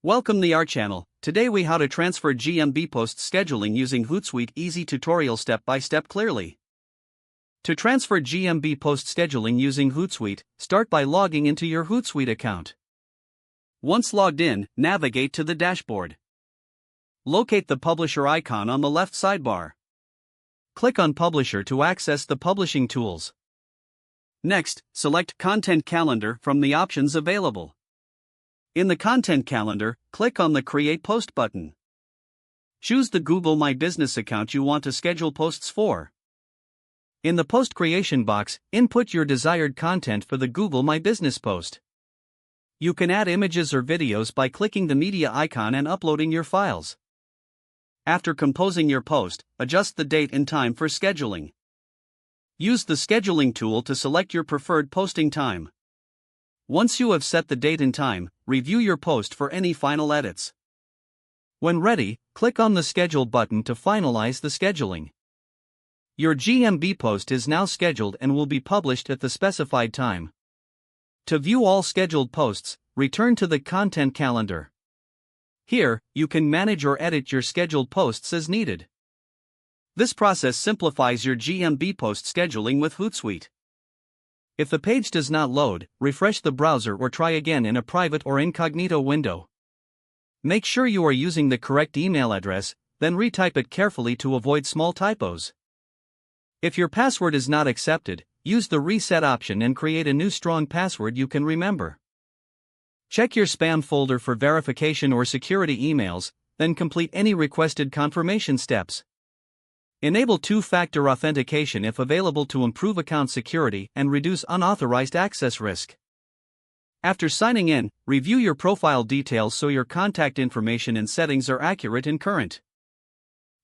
Welcome to our channel. Today we how to transfer GMB post scheduling using Hootsuite easy tutorial step by step clearly. To transfer GMB post scheduling using Hootsuite, start by logging into your Hootsuite account. Once logged in, navigate to the dashboard. Locate the publisher icon on the left sidebar. Click on Publisher to access the publishing tools. Next, select Content Calendar from the options available. In the Content Calendar, click on the Create Post button. Choose the Google My Business account you want to schedule posts for. In the Post Creation box, input your desired content for the Google My Business post. You can add images or videos by clicking the media icon and uploading your files. After composing your post, adjust the date and time for scheduling. Use the scheduling tool to select your preferred posting time. Once you have set the date and time, review your post for any final edits. When ready, click on the Schedule button to finalize the scheduling. Your GMB post is now scheduled and will be published at the specified time. To view all scheduled posts, return to the Content Calendar. Here, you can manage or edit your scheduled posts as needed. This process simplifies your GMB post scheduling with Hootsuite. If the page does not load, refresh the browser or try again in a private or incognito window. Make sure you are using the correct email address, then retype it carefully to avoid small typos. If your password is not accepted, use the reset option and create a new strong password you can remember. Check your spam folder for verification or security emails, then complete any requested confirmation steps. Enable two-factor authentication if available to improve account security and reduce unauthorized access risk. After signing in, review your profile details so your contact information and settings are accurate and current.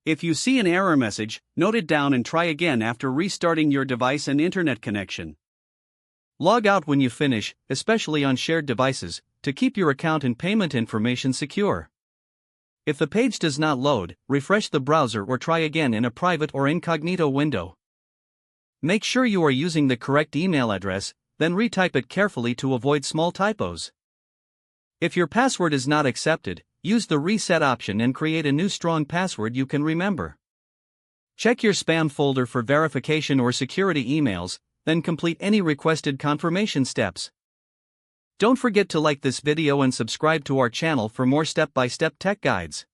If you see an error message, note it down and try again after restarting your device and internet connection. Log out when you finish, especially on shared devices, to keep your account and payment information secure. If the page does not load, refresh the browser or try again in a private or incognito window. Make sure you are using the correct email address, then retype it carefully to avoid small typos. If your password is not accepted, use the reset option and create a new strong password you can remember. Check your spam folder for verification or security emails, then complete any requested confirmation steps. Don't forget to like this video and subscribe to our channel for more step-by-step tech guides.